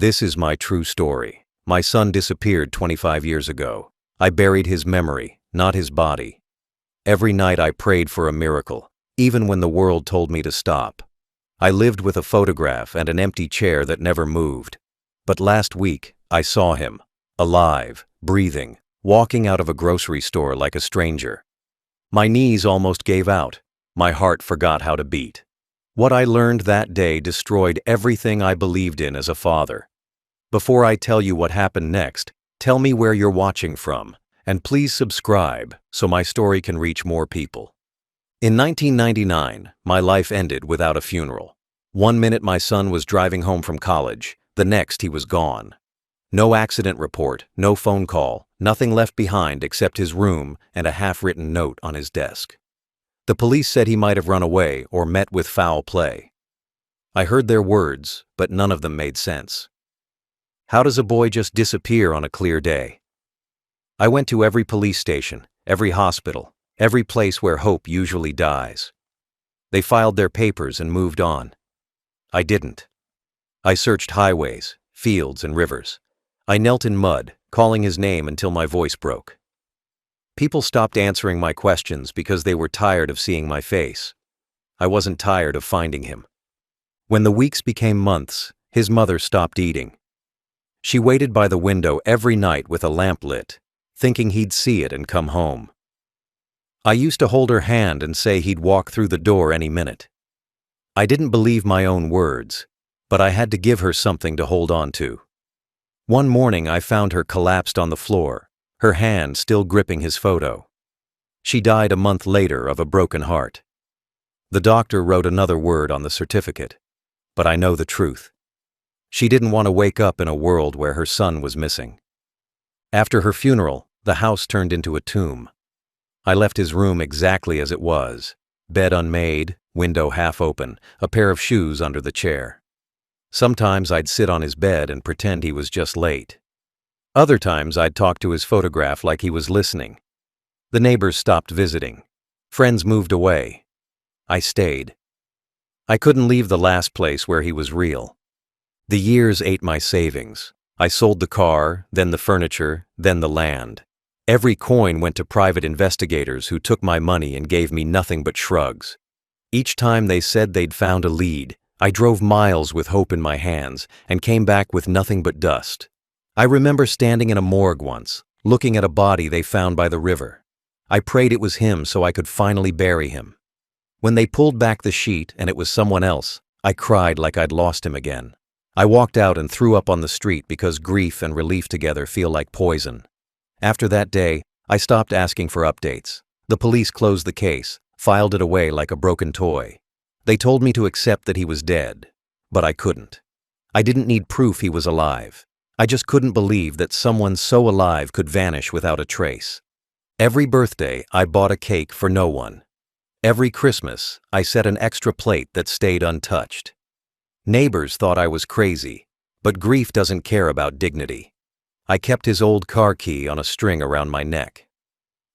This is my true story. My son disappeared 25 years ago. I buried his memory, not his body. Every night I prayed for a miracle, even when the world told me to stop. I lived with a photograph and an empty chair that never moved. But last week, I saw him, alive, breathing, walking out of a grocery store like a stranger. My knees almost gave out. My heart forgot how to beat. What I learned that day destroyed everything I believed in as a father. Before I tell you what happened next, tell me where you're watching from, and please subscribe so my story can reach more people. In 1999, my life ended without a funeral. One minute my son was driving home from college, the next he was gone. No accident report, no phone call, nothing left behind except his room and a half-written note on his desk. The police said he might have run away or met with foul play. I heard their words, but none of them made sense. How does a boy just disappear on a clear day? I went to every police station, every hospital, every place where hope usually dies. They filed their papers and moved on. I didn't. I searched highways, fields, and rivers. I knelt in mud, calling his name until my voice broke. People stopped answering my questions because they were tired of seeing my face. I wasn't tired of finding him. When the weeks became months, his mother stopped eating. She waited by the window every night with a lamp lit, thinking he'd see it and come home. I used to hold her hand and say he'd walk through the door any minute. I didn't believe my own words, but I had to give her something to hold on to. One morning I found her collapsed on the floor, her hand still gripping his photo. She died a month later of a broken heart. The doctor wrote another word on the certificate, but I know the truth. She didn't want to wake up in a world where her son was missing. After her funeral, the house turned into a tomb. I left his room exactly as it was, bed unmade, window half open, a pair of shoes under the chair. Sometimes I'd sit on his bed and pretend he was just late. Other times I'd talk to his photograph like he was listening. The neighbors stopped visiting. Friends moved away. I stayed. I couldn't leave the last place where he was real. The years ate my savings. I sold the car, then the furniture, then the land. Every coin went to private investigators who took my money and gave me nothing but shrugs. Each time they said they'd found a lead, I drove miles with hope in my hands and came back with nothing but dust. I remember standing in a morgue once, looking at a body they found by the river. I prayed it was him so I could finally bury him. When they pulled back the sheet and it was someone else, I cried like I'd lost him again. I walked out and threw up on the street because grief and relief together feel like poison. After that day, I stopped asking for updates. The police closed the case, filed it away like a broken toy. They told me to accept that he was dead, but I couldn't. I didn't need proof he was alive. I just couldn't believe that someone so alive could vanish without a trace. Every birthday, I bought a cake for no one. Every Christmas, I set an extra plate that stayed untouched. Neighbors thought I was crazy, but grief doesn't care about dignity. I kept his old car key on a string around my neck.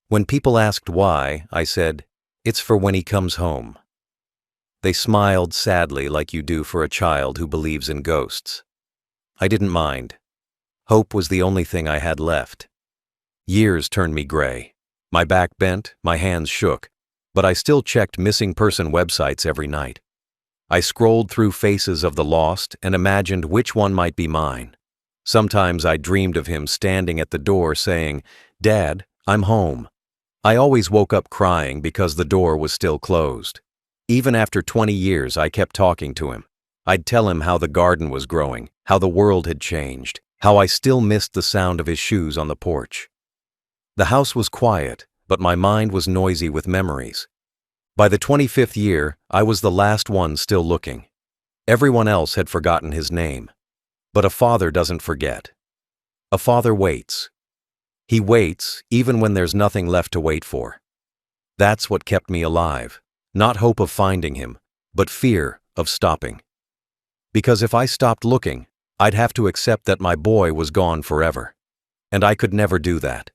When people asked why, I said, "It's for when he comes home." They smiled sadly like you do for a child who believes in ghosts. I didn't mind. Hope was the only thing I had left. Years turned me gray. My back bent, my hands shook, but I still checked missing person websites every night. I scrolled through faces of the lost and imagined which one might be mine. Sometimes I dreamed of him standing at the door saying, "Dad, I'm home." I always woke up crying because the door was still closed. Even after 20 years, I kept talking to him. I'd tell him how the garden was growing, how the world had changed, how I still missed the sound of his shoes on the porch. The house was quiet, but my mind was noisy with memories. By the 25th year, I was the last one still looking. Everyone else had forgotten his name. But a father doesn't forget. A father waits. He waits even when there's nothing left to wait for. That's what kept me alive. Not hope of finding him, but fear of stopping. Because if I stopped looking, I'd have to accept that my boy was gone forever. And I could never do that.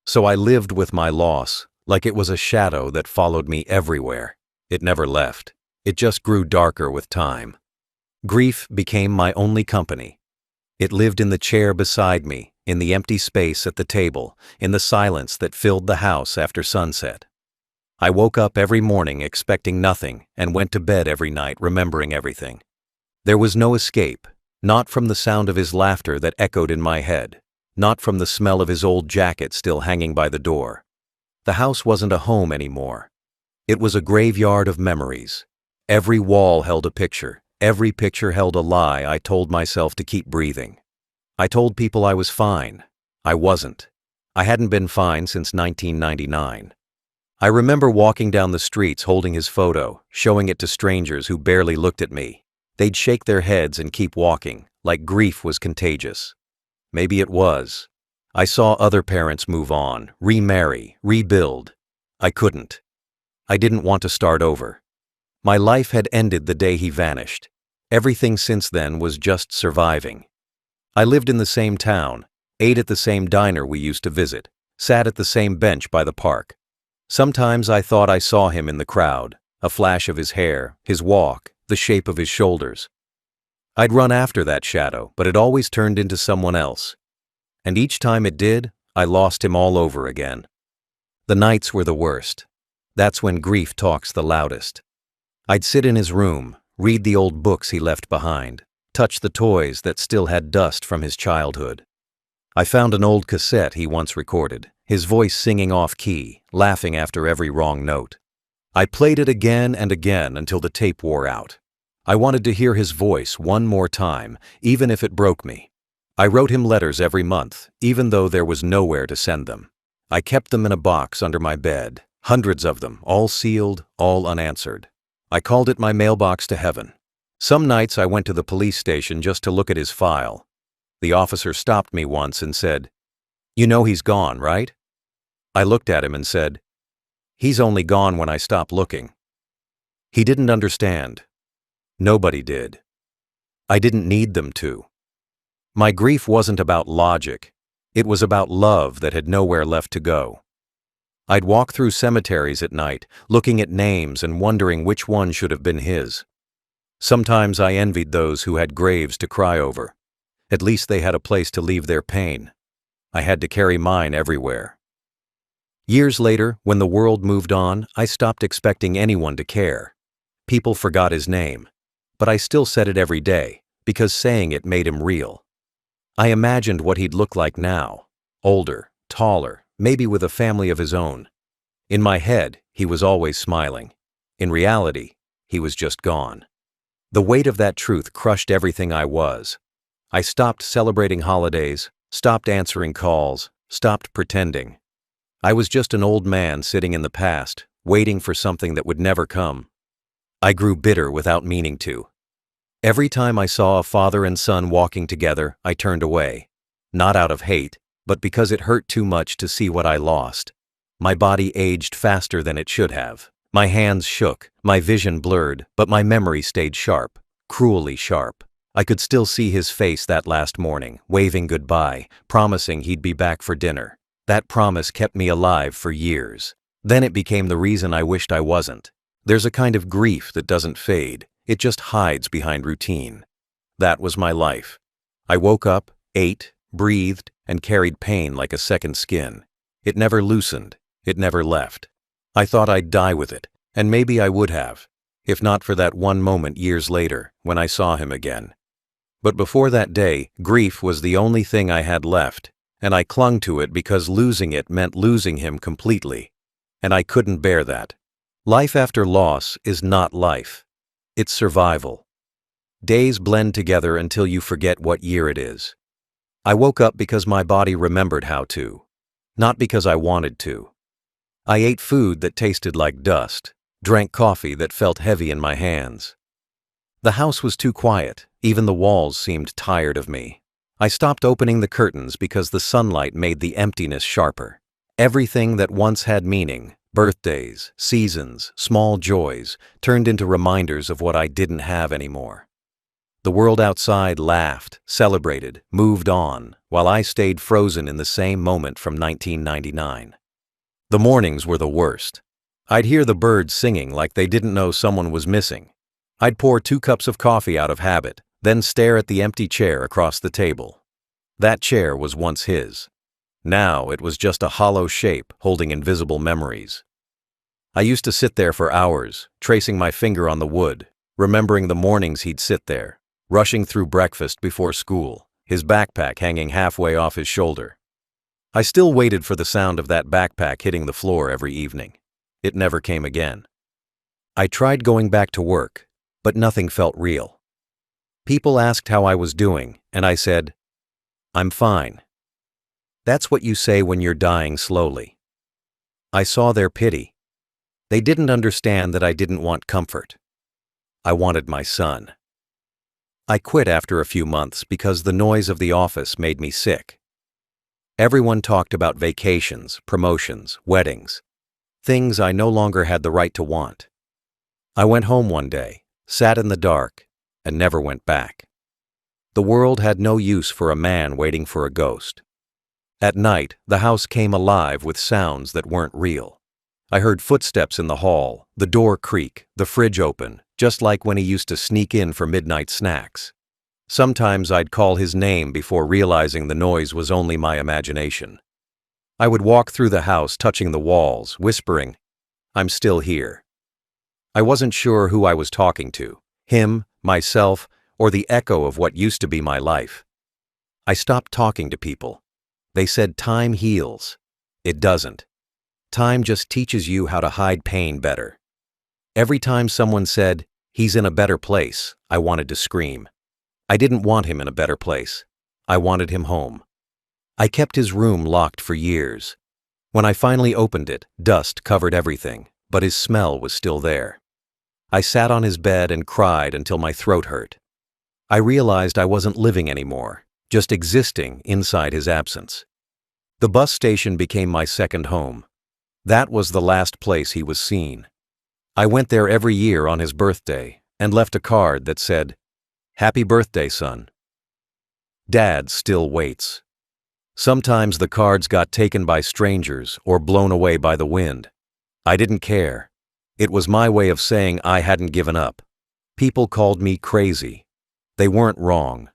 So I lived with my loss like it was a shadow that followed me everywhere. It never left. It just grew darker with time. Grief became my only company. It lived in the chair beside me, in the empty space at the table, in the silence that filled the house after sunset. I woke up every morning expecting nothing and went to bed every night remembering everything. There was no escape, not from the sound of his laughter that echoed in my head, not from the smell of his old jacket still hanging by the door. The house wasn't a home anymore. It was a graveyard of memories. Every wall held a picture. Every picture held a lie I told myself to keep breathing. I told people I was fine. I wasn't. I hadn't been fine since 1999. I remember walking down the streets holding his photo, showing it to strangers who barely looked at me. They'd shake their heads and keep walking, like grief was contagious. Maybe it was. I saw other parents move on, remarry, rebuild. I couldn't. I didn't want to start over. My life had ended the day he vanished. Everything since then was just surviving. I lived in the same town, ate at the same diner we used to visit, sat at the same bench by the park. Sometimes I thought I saw him in the crowd, a flash of his hair, his walk, the shape of his shoulders. I'd run after that shadow, but it always turned into someone else. And each time it did, I lost him all over again. The nights were the worst. That's when grief talks the loudest. I'd sit in his room, read the old books he left behind, touch the toys that still had dust from his childhood. I found an old cassette he once recorded, his voice singing off-key, laughing after every wrong note. I played it again and again until the tape wore out. I wanted to hear his voice one more time, even if it broke me. I wrote him letters every month, even though there was nowhere to send them. I kept them in a box under my bed, hundreds of them, all sealed, all unanswered. I called it my mailbox to heaven. Some nights I went to the police station just to look at his file. The officer stopped me once and said, "You know he's gone, right?" I looked at him and said, "He's only gone when I stop looking." He didn't understand. Nobody did. I didn't need them to. My grief wasn't about logic. It was about love that had nowhere left to go. I'd walk through cemeteries at night, looking at names and wondering which one should have been his. Sometimes I envied those who had graves to cry over. At least they had a place to leave their pain. I had to carry mine everywhere. Years later, when the world moved on, I stopped expecting anyone to care. People forgot his name. But I still said it every day, because saying it made him real. I imagined what he'd look like now. Older, taller, maybe with a family of his own. In my head, he was always smiling. In reality, he was just gone. The weight of that truth crushed everything I was. I stopped celebrating holidays, stopped answering calls, stopped pretending. I was just an old man sitting in the past, waiting for something that would never come. I grew bitter without meaning to. Every time I saw a father and son walking together, I turned away. Not out of hate, but because it hurt too much to see what I lost. My body aged faster than it should have. My hands shook, my vision blurred, but my memory stayed sharp, cruelly sharp. I could still see his face that last morning, waving goodbye, promising he'd be back for dinner. That promise kept me alive for years. Then it became the reason I wished I wasn't. There's a kind of grief that doesn't fade. It just hides behind routine. That was my life. I woke up, ate, breathed, and carried pain like a second skin. It never loosened. It never left. I thought I'd die with it, and maybe I would have, if not for that one moment years later when I saw him again. But before that day, grief was the only thing I had left, and I clung to it because losing it meant losing him completely. And I couldn't bear that. Life after loss is not life. It's survival. Days blend together until you forget what year it is. I woke up because my body remembered how to, not because I wanted to. I ate food that tasted like dust, drank coffee that felt heavy in my hands. The house was too quiet, even the walls seemed tired of me. I stopped opening the curtains because the sunlight made the emptiness sharper. Everything that once had meaning, birthdays, seasons, small joys, turned into reminders of what I didn't have anymore. The world outside laughed, celebrated, moved on, while I stayed frozen in the same moment from 1999. The mornings were the worst. I'd hear the birds singing like they didn't know someone was missing. I'd pour 2 cups of coffee out of habit, then stare at the empty chair across the table. That chair was once his. Now it was just a hollow shape holding invisible memories. I used to sit there for hours, tracing my finger on the wood, remembering the mornings he'd sit there, rushing through breakfast before school, his backpack hanging halfway off his shoulder. I still waited for the sound of that backpack hitting the floor every evening. It never came again. I tried going back to work, but nothing felt real. People asked how I was doing, and I said, "I'm fine." That's what you say when you're dying slowly. I saw their pity. They didn't understand that I didn't want comfort. I wanted my son. I quit after a few months because the noise of the office made me sick. Everyone talked about vacations, promotions, weddings, things I no longer had the right to want. I went home one day, sat in the dark, and never went back. The world had no use for a man waiting for a ghost. At night, the house came alive with sounds that weren't real. I heard footsteps in the hall, the door creak, the fridge open, just like when he used to sneak in for midnight snacks. Sometimes I'd call his name before realizing the noise was only my imagination. I would walk through the house touching the walls, whispering, "I'm still here." I wasn't sure who I was talking to, him, myself, or the echo of what used to be my life. I stopped talking to people. They said time heals. It doesn't. Time just teaches you how to hide pain better. Every time someone said, "He's in a better place," I wanted to scream. I didn't want him in a better place. I wanted him home. I kept his room locked for years. When I finally opened it, dust covered everything, but his smell was still there. I sat on his bed and cried until my throat hurt. I realized I wasn't living anymore, just existing inside his absence. The bus station became my second home. That was the last place he was seen. I went there every year on his birthday and left a card that said, "Happy birthday, son." Dad still waits. Sometimes the cards got taken by strangers or blown away by the wind. I didn't care. It was my way of saying I hadn't given up. People called me crazy. They weren't wrong.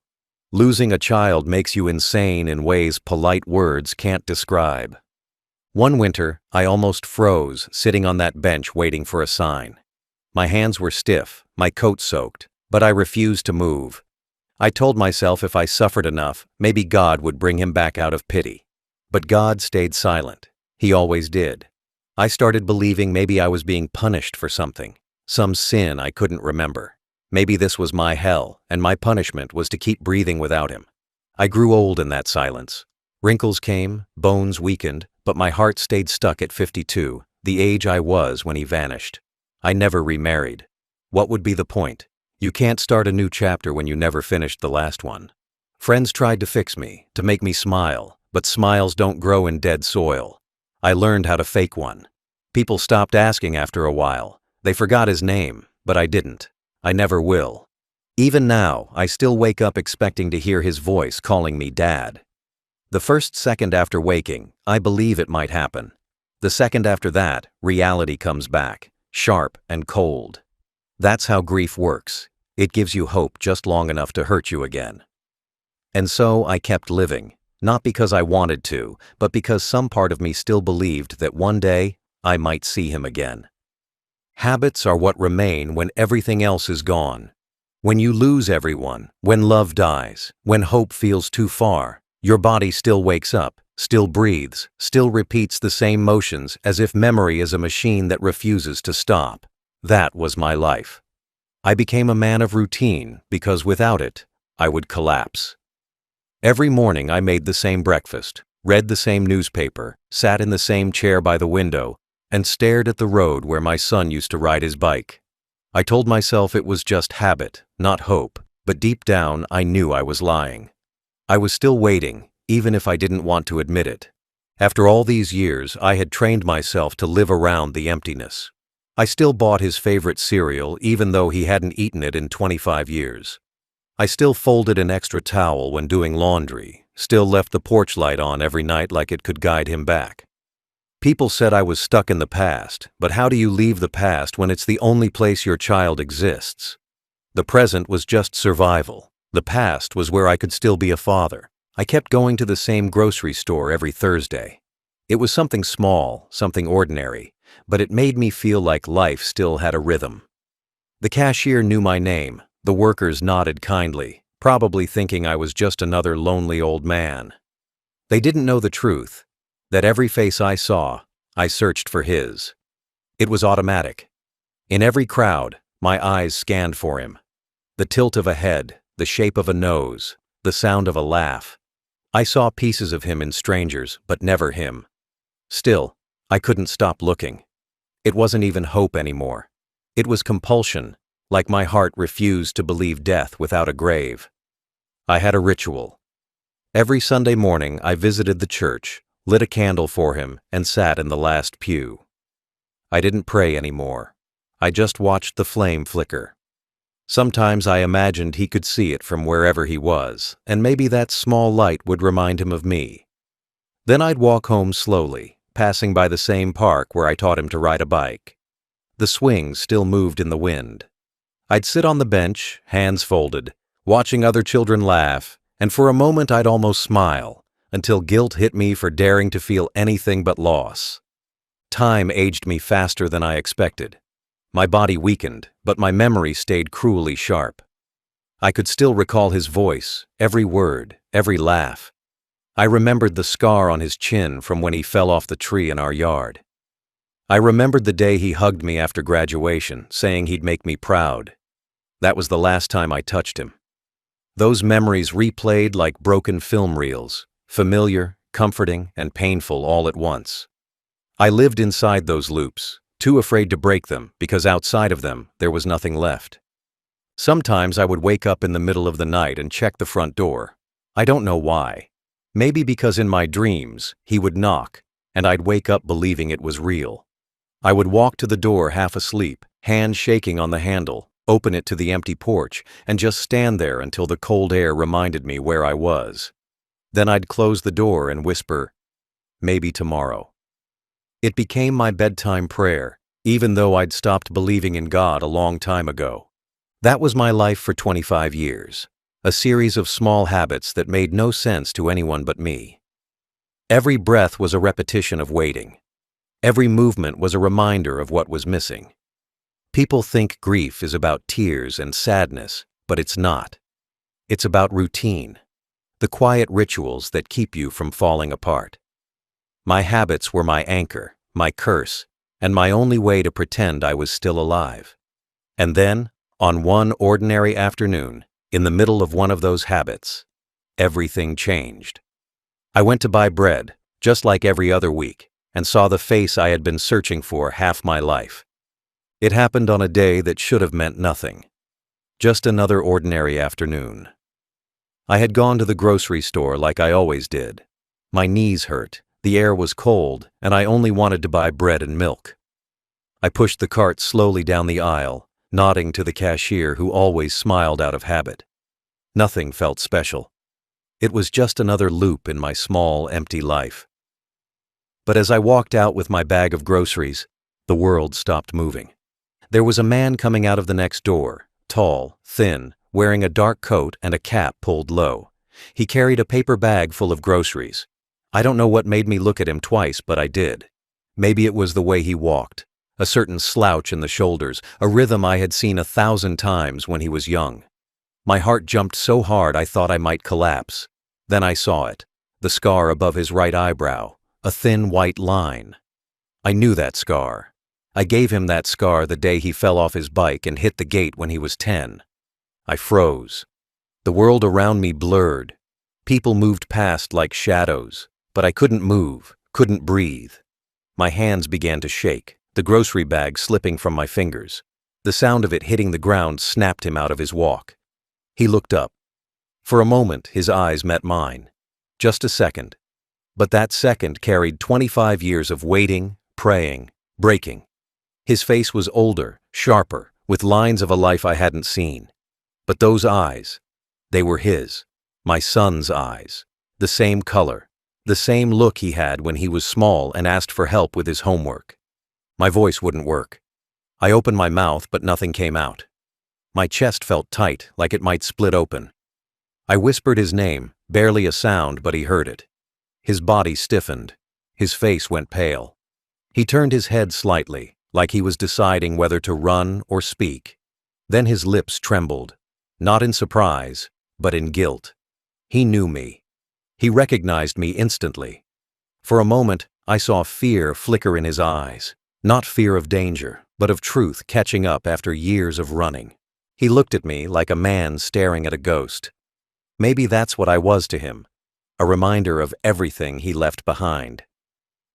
Losing a child makes you insane in ways polite words can't describe. One winter, I almost froze sitting on that bench waiting for a sign. My hands were stiff, my coat soaked, but I refused to move. I told myself if I suffered enough, maybe God would bring him back out of pity. But God stayed silent. He always did. I started believing maybe I was being punished for something, some sin I couldn't remember. Maybe this was my hell, and my punishment was to keep breathing without him. I grew old in that silence. Wrinkles came, bones weakened, but my heart stayed stuck at 52, the age I was when he vanished. I never remarried. What would be the point? You can't start a new chapter when you never finished the last one. Friends tried to fix me, to make me smile, but smiles don't grow in dead soil. I learned how to fake one. People stopped asking after a while. They forgot his name, but I didn't. I never will. Even now, I still wake up expecting to hear his voice calling me Dad. The first second after waking, I believe it might happen. The second after that, reality comes back, sharp and cold. That's how grief works. It gives you hope just long enough to hurt you again. And so I kept living, not because I wanted to, but because some part of me still believed that one day I might see him again. Habits are what remain when everything else is gone. When you lose everyone, when love dies, when hope feels too far, your body still wakes up, still breathes, still repeats the same motions as if memory is a machine that refuses to stop. That was my life. I became a man of routine because without it, I would collapse. Every morning I made the same breakfast, read the same newspaper, sat in the same chair by the window, and stared at the road where my son used to ride his bike. I told myself it was just habit, not hope, but deep down I knew I was lying. I was still waiting, even if I didn't want to admit it. After all these years, I had trained myself to live around the emptiness. I still bought his favorite cereal even though he hadn't eaten it in 25 years. I still folded an extra towel when doing laundry, still left the porch light on every night like it could guide him back. People said I was stuck in the past, but how do you leave the past when it's the only place your child exists? The present was just survival. The past was where I could still be a father, I kept going to the same grocery store every Thursday. It was something small, something ordinary, but it made me feel like life still had a rhythm. The cashier knew my name. The workers nodded kindly, probably thinking I was just another lonely old man. They didn't know the truth, that every face I saw, I searched for his. It was automatic. In every crowd, my eyes scanned for him. The tilt of a head, the shape of a nose, the sound of a laugh. I saw pieces of him in strangers, but never him. Still, I couldn't stop looking. It wasn't even hope anymore. It was compulsion, like my heart refused to believe death without a grave. I had a ritual. Every Sunday morning I visited the church, lit a candle for him, and sat in the last pew. I didn't pray anymore. I just watched the flame flicker. Sometimes I imagined he could see it from wherever he was, and maybe that small light would remind him of me. Then I'd walk home slowly, passing by the same park where I taught him to ride a bike. The swings still moved in the wind. I'd sit on the bench, hands folded, watching other children laugh, and for a moment I'd almost smile, until guilt hit me for daring to feel anything but loss. Time aged me faster than I expected. My body weakened, but my memory stayed cruelly sharp. I could still recall his voice, every word, every laugh. I remembered the scar on his chin from when he fell off the tree in our yard. I remembered the day he hugged me after graduation, saying he'd make me proud. That was the last time I touched him. Those memories replayed like broken film reels, familiar, comforting, and painful all at once. I lived inside those loops, too afraid to break them because outside of them there was nothing left. Sometimes I would wake up in the middle of the night and check the front door. I don't know why. Maybe because in my dreams, he would knock, and I'd wake up believing it was real. I would walk to the door half asleep, hands shaking on the handle, open it to the empty porch, and just stand there until the cold air reminded me where I was. Then I'd close the door and whisper, "Maybe tomorrow." It became my bedtime prayer, even though I'd stopped believing in God a long time ago. That was my life for 25 years. A series of small habits that made no sense to anyone but me. Every breath was a repetition of waiting. Every movement was a reminder of what was missing. People think grief is about tears and sadness, but it's not. It's about routine, the quiet rituals that keep you from falling apart. My habits were my anchor, my curse, and my only way to pretend I was still alive. And then, on one ordinary afternoon, in the middle of one of those habits, everything changed. I went to buy bread, just like every other week, and saw the face I had been searching for half my life. It happened on a day that should have meant nothing. Just another ordinary afternoon. I had gone to the grocery store like I always did. My knees hurt, the air was cold, and I only wanted to buy bread and milk. I pushed the cart slowly down the aisle, nodding to the cashier who always smiled out of habit. Nothing felt special. It was just another loop in my small, empty life. But as I walked out with my bag of groceries, the world stopped moving. There was a man coming out of the next door, tall, thin, wearing a dark coat and a cap pulled low. He carried a paper bag full of groceries. I don't know what made me look at him twice, but I did. Maybe it was the way he walked, a certain slouch in the shoulders, a rhythm I had seen 1,000 times when he was young. My heart jumped so hard I thought I might collapse. Then I saw it, the scar above his right eyebrow, a thin white line. I knew that scar. I gave him that scar the day he fell off his bike and hit the gate when he was 10. I froze. The world around me blurred. People moved past like shadows, but I couldn't move, couldn't breathe. My hands began to shake, the grocery bag slipping from my fingers. The sound of it hitting the ground snapped him out of his walk. He looked up. For a moment, his eyes met mine. Just a second. But that second carried 25 years of waiting, praying, breaking. His face was older, sharper, with lines of a life I hadn't seen. But those eyes, they were his, my son's eyes, the same color, the same look he had when he was small and asked for help with his homework. My voice wouldn't work. I opened my mouth, but nothing came out. My chest felt tight, like it might split open. I whispered his name, barely a sound, but he heard it. His body stiffened. His face went pale. He turned his head slightly, like he was deciding whether to run or speak. Then his lips trembled, not in surprise, but in guilt. He knew me. He recognized me instantly. For a moment, I saw fear flicker in his eyes, not fear of danger, but of truth catching up after years of running. He looked at me like a man staring at a ghost. Maybe that's what I was to him, a reminder of everything he left behind.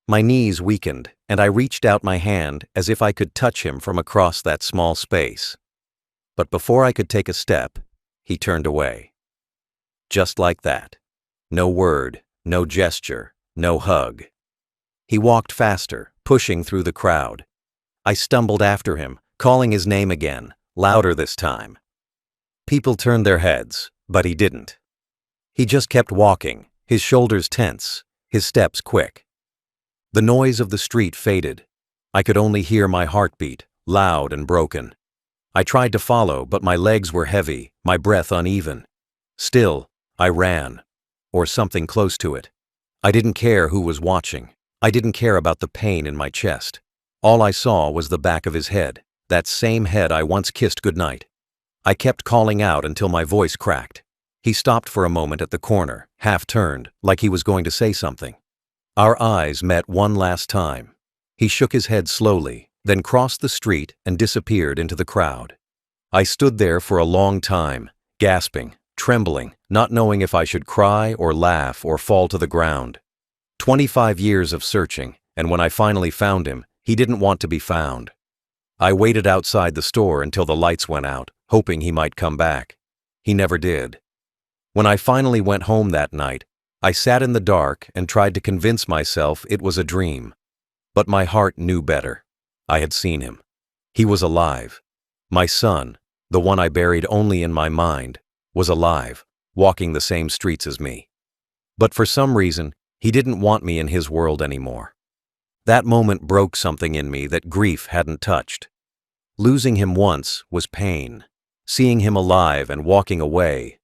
My knees weakened, and I reached out my hand as if I could touch him from across that small space. But before I could take a step, he turned away. Just like that. No word, no gesture, no hug. He walked faster, pushing through the crowd. I stumbled after him, calling his name again, louder this time. People turned their heads, but he didn't. He just kept walking, his shoulders tense, his steps quick. The noise of the street faded. I could only hear my heartbeat, loud and broken. I tried to follow, but my legs were heavy, my breath uneven. Still, I ran, or something close to it. I didn't care who was watching. I didn't care about the pain in my chest. All I saw was the back of his head, that same head I once kissed goodnight. I kept calling out until my voice cracked. He stopped for a moment at the corner, half turned, like he was going to say something. Our eyes met one last time. He shook his head slowly, then crossed the street and disappeared into the crowd. I stood there for a long time, gasping, trembling, not knowing if I should cry or laugh or fall to the ground. 25 years of searching, and when I finally found him, he didn't want to be found. I waited outside the store until the lights went out, hoping he might come back. He never did. When I finally went home that night, I sat in the dark and tried to convince myself it was a dream. But my heart knew better. I had seen him. He was alive. My son, the one I buried only in my mind, was alive, walking the same streets as me. But for some reason, he didn't want me in his world anymore. That moment broke something in me that grief hadn't touched. Losing him once was pain. Seeing him alive and walking away,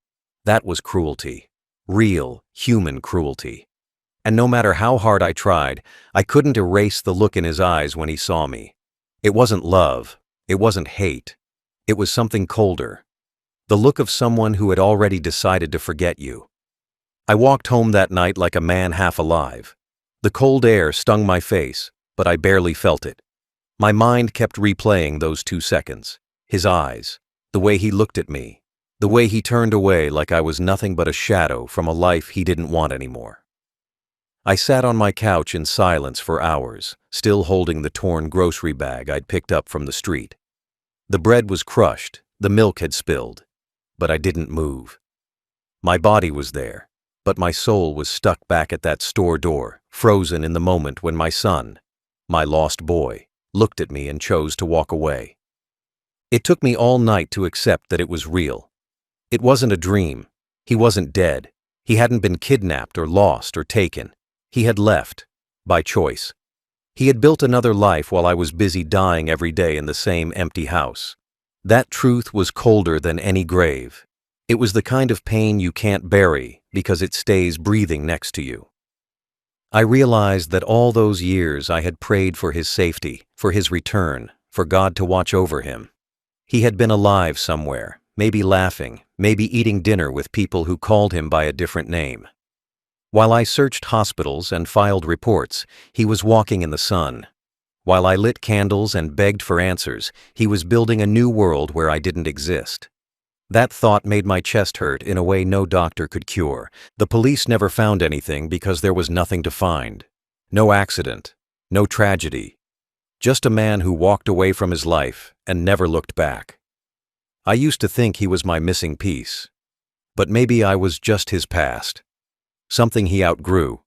that was cruelty. Real, human cruelty. And no matter how hard I tried, I couldn't erase the look in his eyes when he saw me. It wasn't love. It wasn't hate. It was something colder. The look of someone who had already decided to forget you. I walked home that night like a man half alive. The cold air stung my face, but I barely felt it. My mind kept replaying those 2 seconds. His eyes, the way he looked at me, the way he turned away like I was nothing but a shadow from a life he didn't want anymore. I sat on my couch in silence for hours, still holding the torn grocery bag I'd picked up from the street. The bread was crushed, the milk had spilled, but I didn't move. My body was there, but my soul was stuck back at that store door, frozen in the moment when my son, my lost boy, looked at me and chose to walk away. It took me all night to accept that it was real. It wasn't a dream. He wasn't dead. He hadn't been kidnapped or lost or taken. He had left, by choice. He had built another life while I was busy dying every day in the same empty house. That truth was colder than any grave. It was the kind of pain you can't bury because it stays breathing next to you. I realized that all those years I had prayed for his safety, for his return, for God to watch over him. He had been alive somewhere, maybe laughing, maybe eating dinner with people who called him by a different name. While I searched hospitals and filed reports, he was walking in the sun. While I lit candles and begged for answers, he was building a new world where I didn't exist. That thought made my chest hurt in a way no doctor could cure. The police never found anything because there was nothing to find. No accident, no tragedy. Just a man who walked away from his life and never looked back. I used to think he was my missing piece. But maybe I was just his past. Something he outgrew.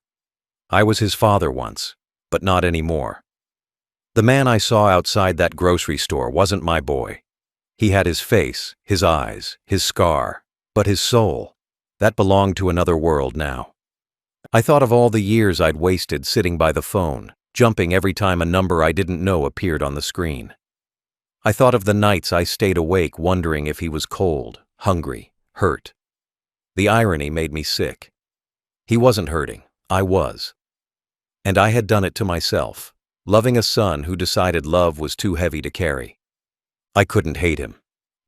I was his father once, but not anymore. The man I saw outside that grocery store wasn't my boy. He had his face, his eyes, his scar, but his soul, that belonged to another world now. I thought of all the years I'd wasted sitting by the phone, jumping every time a number I didn't know appeared on the screen. I thought of the nights I stayed awake wondering if he was cold, hungry, hurt. The irony made me sick. He wasn't hurting, I was. And I had done it to myself, loving a son who decided love was too heavy to carry. I couldn't hate him.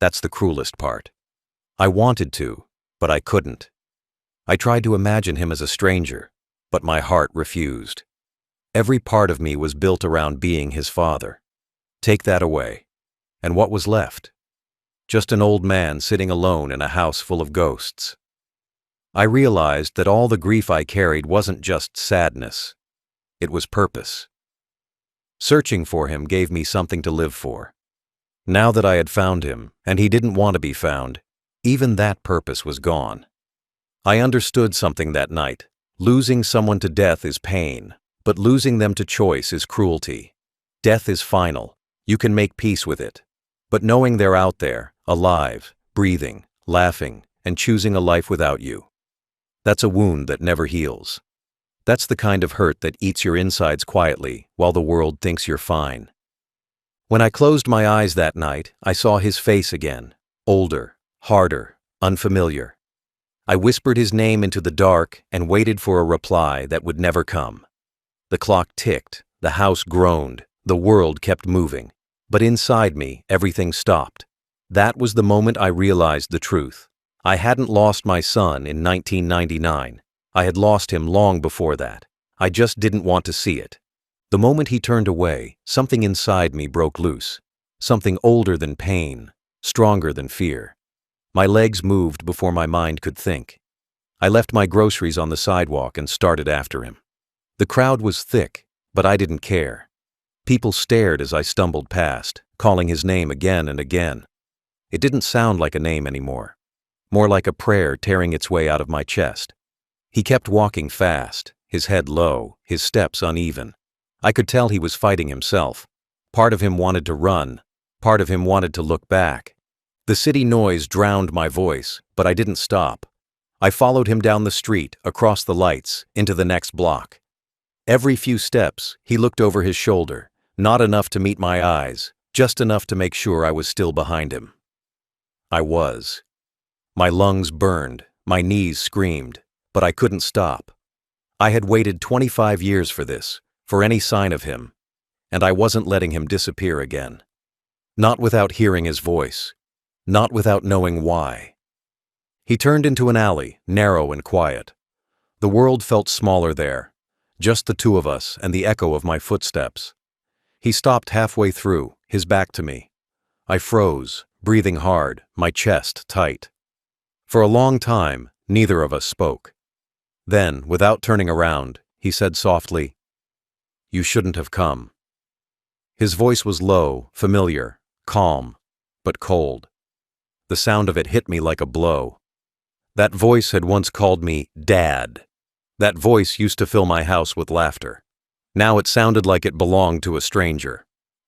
That's the cruelest part. I wanted to, but I couldn't. I tried to imagine him as a stranger, but my heart refused. Every part of me was built around being his father. Take that away, and what was left? Just an old man sitting alone in a house full of ghosts. I realized that all the grief I carried wasn't just sadness. It was purpose. Searching for him gave me something to live for. Now that I had found him, and he didn't want to be found, even that purpose was gone. I understood something that night. Losing someone to death is pain, but losing them to choice is cruelty. Death is final. You can make peace with it. But knowing they're out there, alive, breathing, laughing, and choosing a life without you, that's a wound that never heals. That's the kind of hurt that eats your insides quietly while the world thinks you're fine. When I closed my eyes that night, I saw his face again, older, harder, unfamiliar. I whispered his name into the dark and waited for a reply that would never come. The clock ticked, the house groaned, the world kept moving. But inside me, everything stopped. That was the moment I realized the truth. I hadn't lost my son in 1999. I had lost him long before that. I just didn't want to see it. The moment he turned away, something inside me broke loose. Something older than pain, stronger than fear. My legs moved before my mind could think. I left my groceries on the sidewalk and started after him. The crowd was thick, but I didn't care. People stared as I stumbled past, calling his name again and again. It didn't sound like a name anymore. More like a prayer tearing its way out of my chest. He kept walking fast, his head low, his steps uneven. I could tell he was fighting himself. Part of him wanted to run, part of him wanted to look back. The city noise drowned my voice, but I didn't stop. I followed him down the street, across the lights, into the next block. Every few steps, he looked over his shoulder, not enough to meet my eyes, just enough to make sure I was still behind him. I was. My lungs burned, my knees screamed, but I couldn't stop. I had waited 25 years for this, for any sign of him, and I wasn't letting him disappear again. Not without hearing his voice, not without knowing why. He turned into an alley, narrow and quiet. The world felt smaller there, just the two of us and the echo of my footsteps. He stopped halfway through, his back to me. I froze, breathing hard, my chest tight. For a long time, neither of us spoke. Then, without turning around, he said softly, "You shouldn't have come." His voice was low, familiar, calm, but cold. The sound of it hit me like a blow. That voice had once called me Dad. That voice used to fill my house with laughter. Now it sounded like it belonged to a stranger.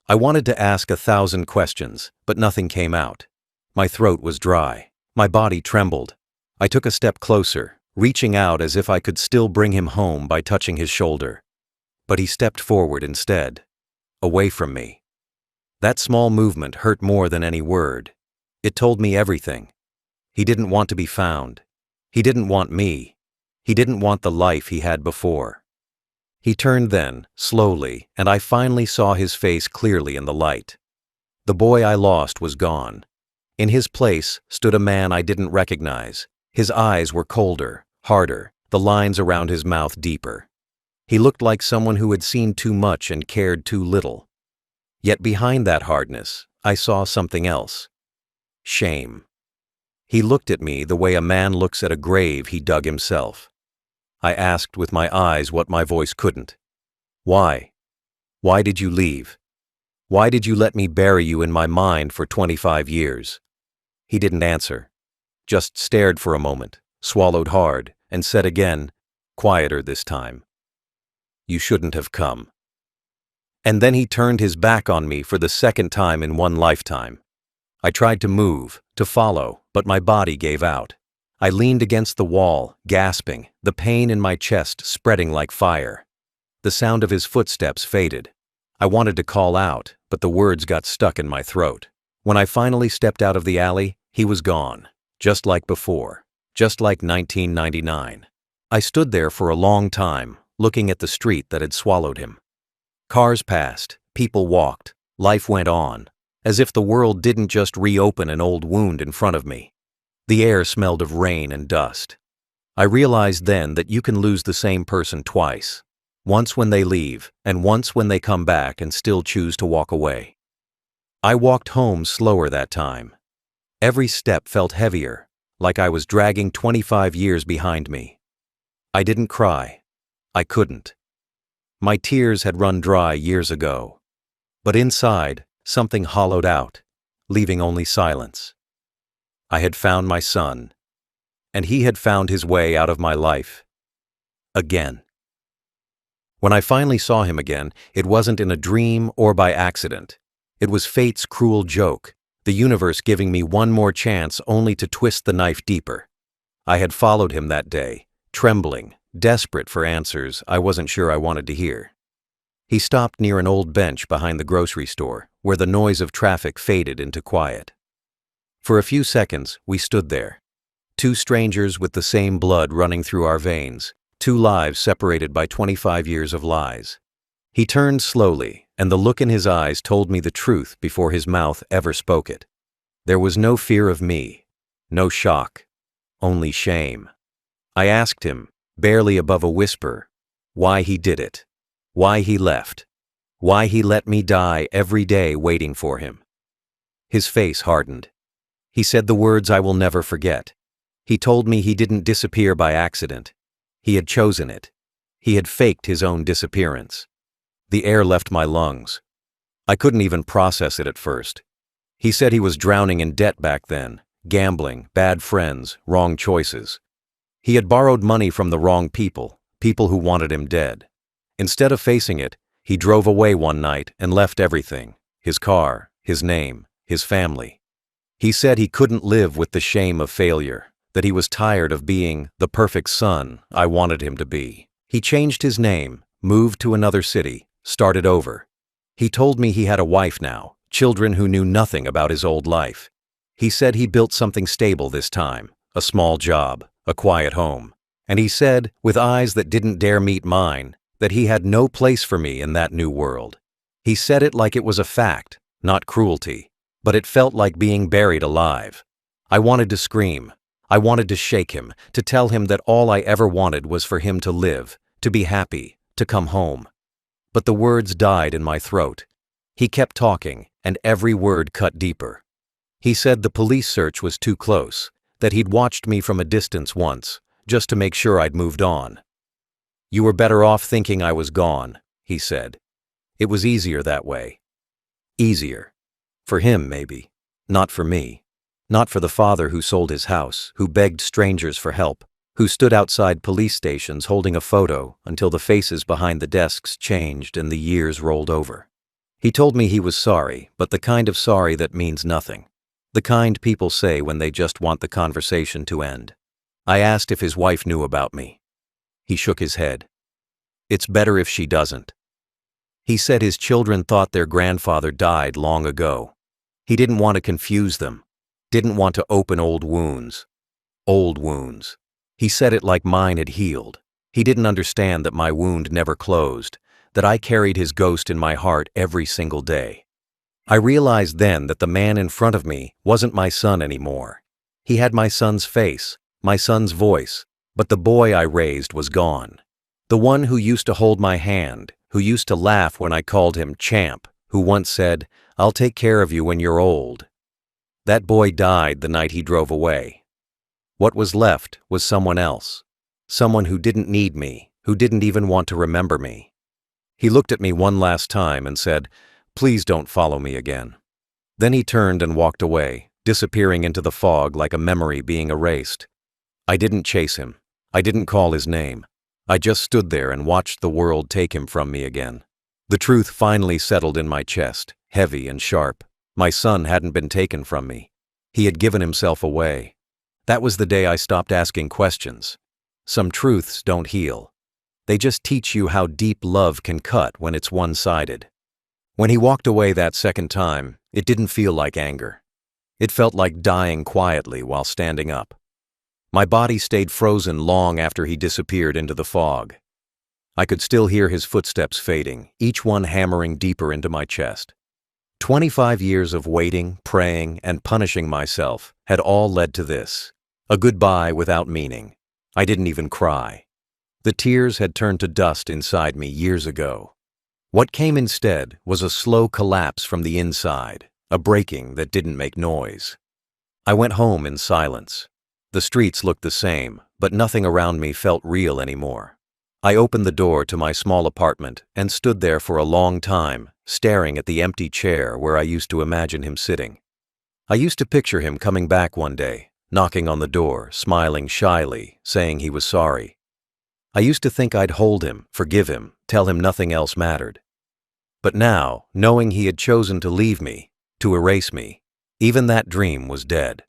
I wanted to ask 1,000 questions, but nothing came out. My throat was dry. My body trembled. I took a step closer, reaching out as if I could still bring him home by touching his shoulder. But he stepped forward instead, away from me. That small movement hurt more than any word. It told me everything. He didn't want to be found. He didn't want me. He didn't want the life he had before. He turned then, slowly, and I finally saw his face clearly in the light. The boy I lost was gone. In his place stood a man I didn't recognize. His eyes were colder, harder, the lines around his mouth deeper. He looked like someone who had seen too much and cared too little. Yet behind that hardness, I saw something else. Shame. He looked at me the way a man looks at a grave he dug himself. I asked with my eyes what my voice couldn't. Why? Why did you leave? Why did you let me bury you in my mind for 25 years? He didn't answer, just stared for a moment, swallowed hard, and said again, quieter this time, "You shouldn't have come." And then he turned his back on me for the second time in one lifetime. I tried to move, to follow, but my body gave out. I leaned against the wall, gasping, the pain in my chest spreading like fire. The sound of his footsteps faded. I wanted to call out, but the words got stuck in my throat. When I finally stepped out of the alley, he was gone, just like before. just like 1999. I stood there for a long time, looking at the street that had swallowed him. Cars passed, people walked, life went on, as if the world didn't just reopen an old wound in front of me. The air smelled of rain and dust. I realized then that you can lose the same person twice. Once when they leave, and once when they come back and still choose to walk away. I walked home slower that time. Every step felt heavier, like I was dragging 25 years behind me. I didn't cry. I couldn't. My tears had run dry years ago. But inside, something hollowed out, leaving only silence. I had found my son, and he had found his way out of my life. Again. When I finally saw him again, it wasn't in a dream or by accident. It was fate's cruel joke, the universe giving me one more chance only to twist the knife deeper. I had followed him that day, trembling, desperate for answers I wasn't sure I wanted to hear. He stopped near an old bench behind the grocery store, where the noise of traffic faded into quiet. For a few seconds, we stood there. Two strangers with the same blood running through our veins, two lives separated by 25 years of lies. He turned slowly, and the look in his eyes told me the truth before his mouth ever spoke it. There was no fear of me, no shock, only shame. I asked him, barely above a whisper, why he did it, why he left, why he let me die every day waiting for him. His face hardened. He said the words I will never forget. He told me he didn't disappear by accident. He had chosen it. He had faked his own disappearance. The air left my lungs. I couldn't even process it at first. He said he was drowning in debt back then, gambling, bad friends, wrong choices. He had borrowed money from the wrong people, people who wanted him dead. Instead of facing it, he drove away one night and left everything, his car, his name, his family. He said he couldn't live with the shame of failure, that he was tired of being the perfect son I wanted him to be. He changed his name, moved to another city, started over. He told me he had a wife now, children who knew nothing about his old life. He said he built something stable this time, a small job, a quiet home. And he said, with eyes that didn't dare meet mine, that he had no place for me in that new world. He said it like it was a fact, not cruelty, but it felt like being buried alive. I wanted to scream. I wanted to shake him, to tell him that all I ever wanted was for him to live, to be happy, to come home. But the words died in my throat. He kept talking, and every word cut deeper. He said the police search was too close, that he'd watched me from a distance once, just to make sure I'd moved on. You were better off thinking I was gone, he said. It was easier that way. Easier. For him, maybe. Not for me. Not for the father who sold his house, who begged strangers for help, who stood outside police stations holding a photo until the faces behind the desks changed and the years rolled over. He told me he was sorry, but the kind of sorry that means nothing. The kind people say when they just want the conversation to end. I asked if his wife knew about me. He shook his head. It's better if she doesn't. He said his children thought their grandfather died long ago. He didn't want to confuse them. Didn't want to open old wounds. Old wounds. He said it like mine had healed. He didn't understand that my wound never closed, that I carried his ghost in my heart every single day. I realized then that the man in front of me wasn't my son anymore. He had my son's face, my son's voice, but the boy I raised was gone. The one who used to hold my hand, who used to laugh when I called him champ, who once said, "I'll take care of you when you're old." That boy died the night he drove away. What was left was someone else. Someone who didn't need me, who didn't even want to remember me. He looked at me one last time and said, "Please don't follow me again." Then he turned and walked away, disappearing into the fog like a memory being erased. I didn't chase him. I didn't call his name. I just stood there and watched the world take him from me again. The truth finally settled in my chest, heavy and sharp. My son hadn't been taken from me. He had given himself away. That was the day I stopped asking questions. Some truths don't heal. They just teach you how deep love can cut when it's one-sided. When he walked away that second time, it didn't feel like anger. It felt like dying quietly while standing up. My body stayed frozen long after he disappeared into the fog. I could still hear his footsteps fading, each one hammering deeper into my chest. 25 years of waiting, praying, and punishing myself had all led to this. A goodbye without meaning. I didn't even cry. The tears had turned to dust inside me years ago. What came instead was a slow collapse from the inside, a breaking that didn't make noise. I went home in silence. The streets looked the same, but nothing around me felt real anymore. I opened the door to my small apartment and stood there for a long time, staring at the empty chair where I used to imagine him sitting. I used to picture him coming back one day, knocking on the door, smiling shyly, saying he was sorry. I used to think I'd hold him, forgive him, tell him nothing else mattered. But now, knowing he had chosen to leave me, to erase me, even that dream was dead.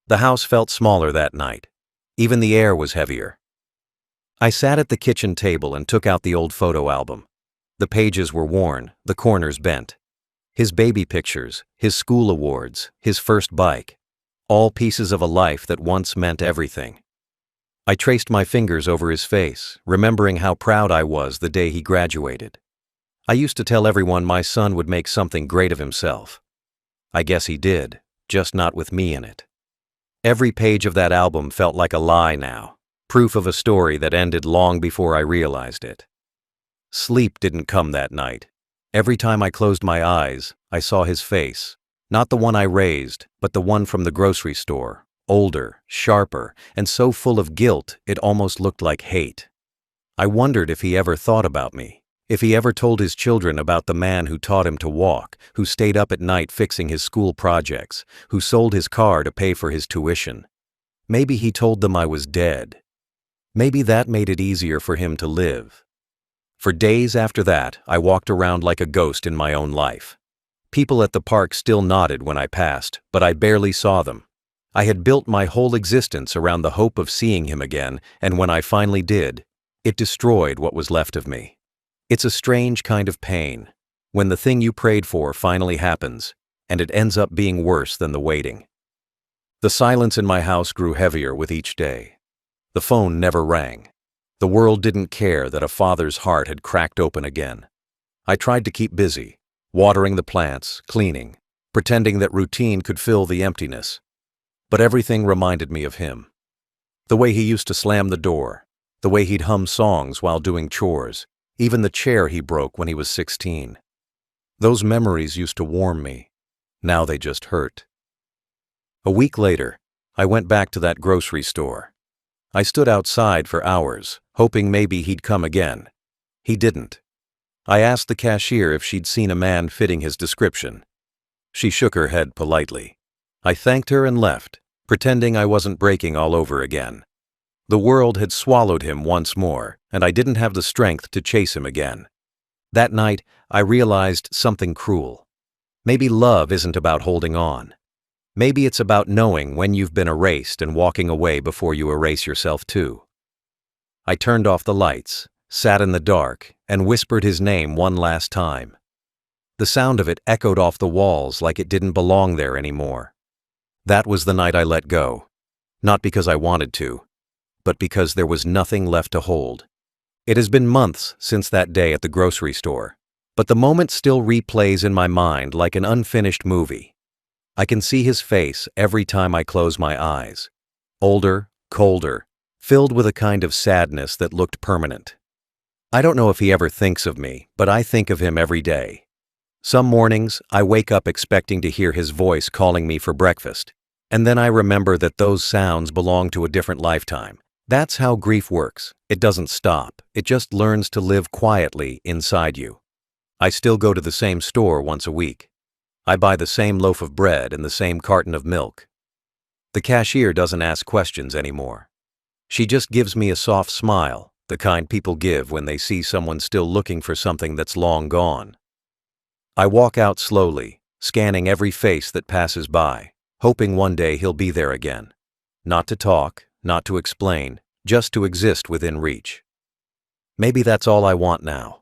The house felt smaller that night. Even the air was heavier. I sat at the kitchen table and took out the old photo album. The pages were worn, the corners bent. His baby pictures, his school awards, his first bike. All pieces of a life that once meant everything. I traced my fingers over his face, remembering how proud I was the day he graduated. I used to tell everyone my son would make something great of himself. I guess he did, just not with me in it. Every page of that album felt like a lie now, proof of a story that ended long before I realized it. Sleep didn't come that night. Every time I closed my eyes, I saw his face, not the one I raised, but the one from the grocery store, older, sharper, and so full of guilt it almost looked like hate. I wondered if he ever thought about me. If he ever told his children about the man who taught him to walk, who stayed up at night fixing his school projects, who sold his car to pay for his tuition. Maybe he told them I was dead. Maybe that made it easier for him to live. For days after that, I walked around like a ghost in my own life. People at the park still nodded when I passed, but I barely saw them. I had built my whole existence around the hope of seeing him again, and when I finally did, it destroyed what was left of me. It's a strange kind of pain, when the thing you prayed for finally happens, and it ends up being worse than the waiting. The silence in my house grew heavier with each day. The phone never rang. The world didn't care that a father's heart had cracked open again. I tried to keep busy, watering the plants, cleaning, pretending that routine could fill the emptiness. But everything reminded me of him. The way he used to slam the door, the way he'd hum songs while doing chores, even the chair he broke when he was 16. Those memories used to warm me. Now they just hurt. A week later, I went back to that grocery store. I stood outside for hours, hoping maybe he'd come again. He didn't. I asked the cashier if she'd seen a man fitting his description. She shook her head politely. I thanked her and left, pretending I wasn't breaking all over again. The world had swallowed him once more, and I didn't have the strength to chase him again. That night, I realized something cruel. Maybe love isn't about holding on. Maybe it's about knowing when you've been erased and walking away before you erase yourself too. I turned off the lights, sat in the dark, and whispered his name one last time. The sound of it echoed off the walls like it didn't belong there anymore. That was the night I let go. Not because I wanted to, but because there was nothing left to hold. It has been months since that day at the grocery store, but the moment still replays in my mind like an unfinished movie. I can see his face every time I close my eyes. Older, colder, filled with a kind of sadness that looked permanent. I don't know if he ever thinks of me, but I think of him every day. Some mornings, I wake up expecting to hear his voice calling me for breakfast, and then I remember that those sounds belong to a different lifetime. That's how grief works. It doesn't stop. It just learns to live quietly inside you. I still go to the same store once a week. I buy the same loaf of bread and the same carton of milk. The cashier doesn't ask questions anymore. She just gives me a soft smile, the kind people give when they see someone still looking for something that's long gone. I walk out slowly, scanning every face that passes by, hoping one day he'll be there again. Not to talk, not to explain, just to exist within reach. Maybe that's all I want now.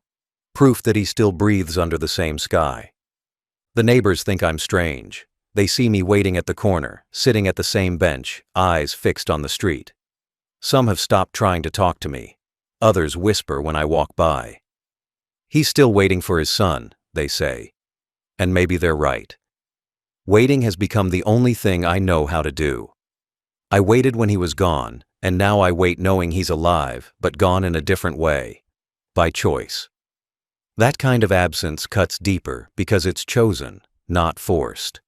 Proof that he still breathes under the same sky. The neighbors think I'm strange. They see me waiting at the corner, sitting at the same bench, eyes fixed on the street. Some have stopped trying to talk to me. Others whisper when I walk by. He's still waiting for his son, they say. And maybe they're right. Waiting has become the only thing I know how to do. I waited when he was gone, and now I wait knowing he's alive, but gone in a different way. By choice. That kind of absence cuts deeper because it's chosen, not forced.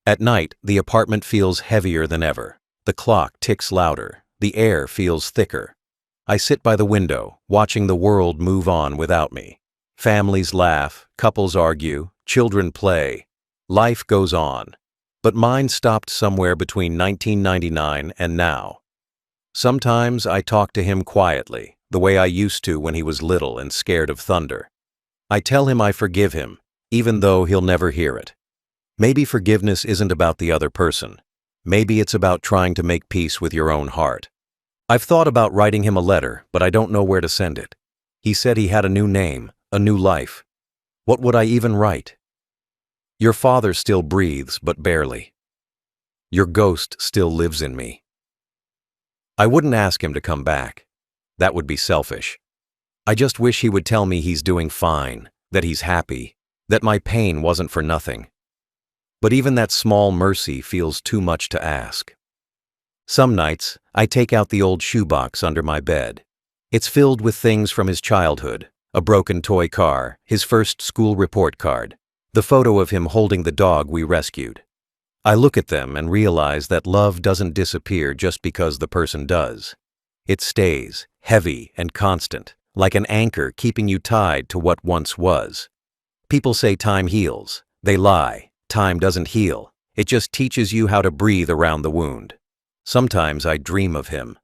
At night, the apartment feels heavier than ever. The clock ticks louder. The air feels thicker. I sit by the window, watching the world move on without me. Families laugh, couples argue, children play. Life goes on. But mine stopped somewhere between 1999 and now. Sometimes I talk to him quietly, the way I used to when he was little and scared of thunder. I tell him I forgive him, even though he'll never hear it. Maybe forgiveness isn't about the other person. Maybe it's about trying to make peace with your own heart. I've thought about writing him a letter, but I don't know where to send it. He said he had a new name, a new life. What would I even write? Your father still breathes, but barely. Your ghost still lives in me. I wouldn't ask him to come back. That would be selfish. I just wish he would tell me he's doing fine, that he's happy, that my pain wasn't for nothing. But even that small mercy feels too much to ask. Some nights, I take out the old shoebox under my bed. It's filled with things from his childhood, a broken toy car, his first school report card, the photo of him holding the dog we rescued. I look at them and realize that love doesn't disappear just because the person does. It stays, heavy and constant, like an anchor keeping you tied to what once was. People say time heals. They lie. Time doesn't heal. It just teaches you how to breathe around the wound. Sometimes I dream of him.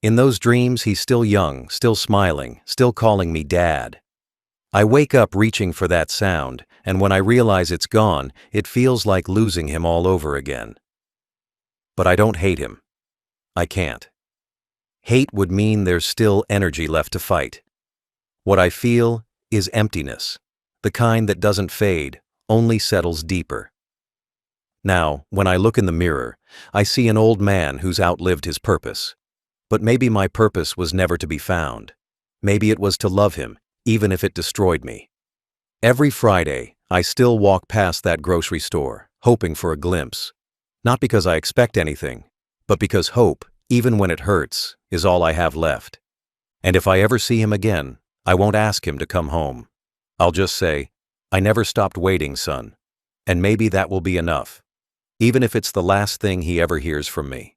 In those dreams, he's still young, still smiling, still calling me Dad. I wake up reaching for that sound, and when I realize it's gone, it feels like losing him all over again. But I don't hate him. I can't. Hate would mean there's still energy left to fight. What I feel is emptiness, the kind that doesn't fade, only settles deeper. Now, when I look in the mirror, I see an old man who's outlived his purpose. But maybe my purpose was never to be found. Maybe it was to love him, even if it destroyed me. Every Friday, I still walk past that grocery store, hoping for a glimpse. Not because I expect anything, but because hope, even when it hurts, is all I have left. And if I ever see him again, I won't ask him to come home. I'll just say, I never stopped waiting, son. And maybe that will be enough, even if it's the last thing he ever hears from me.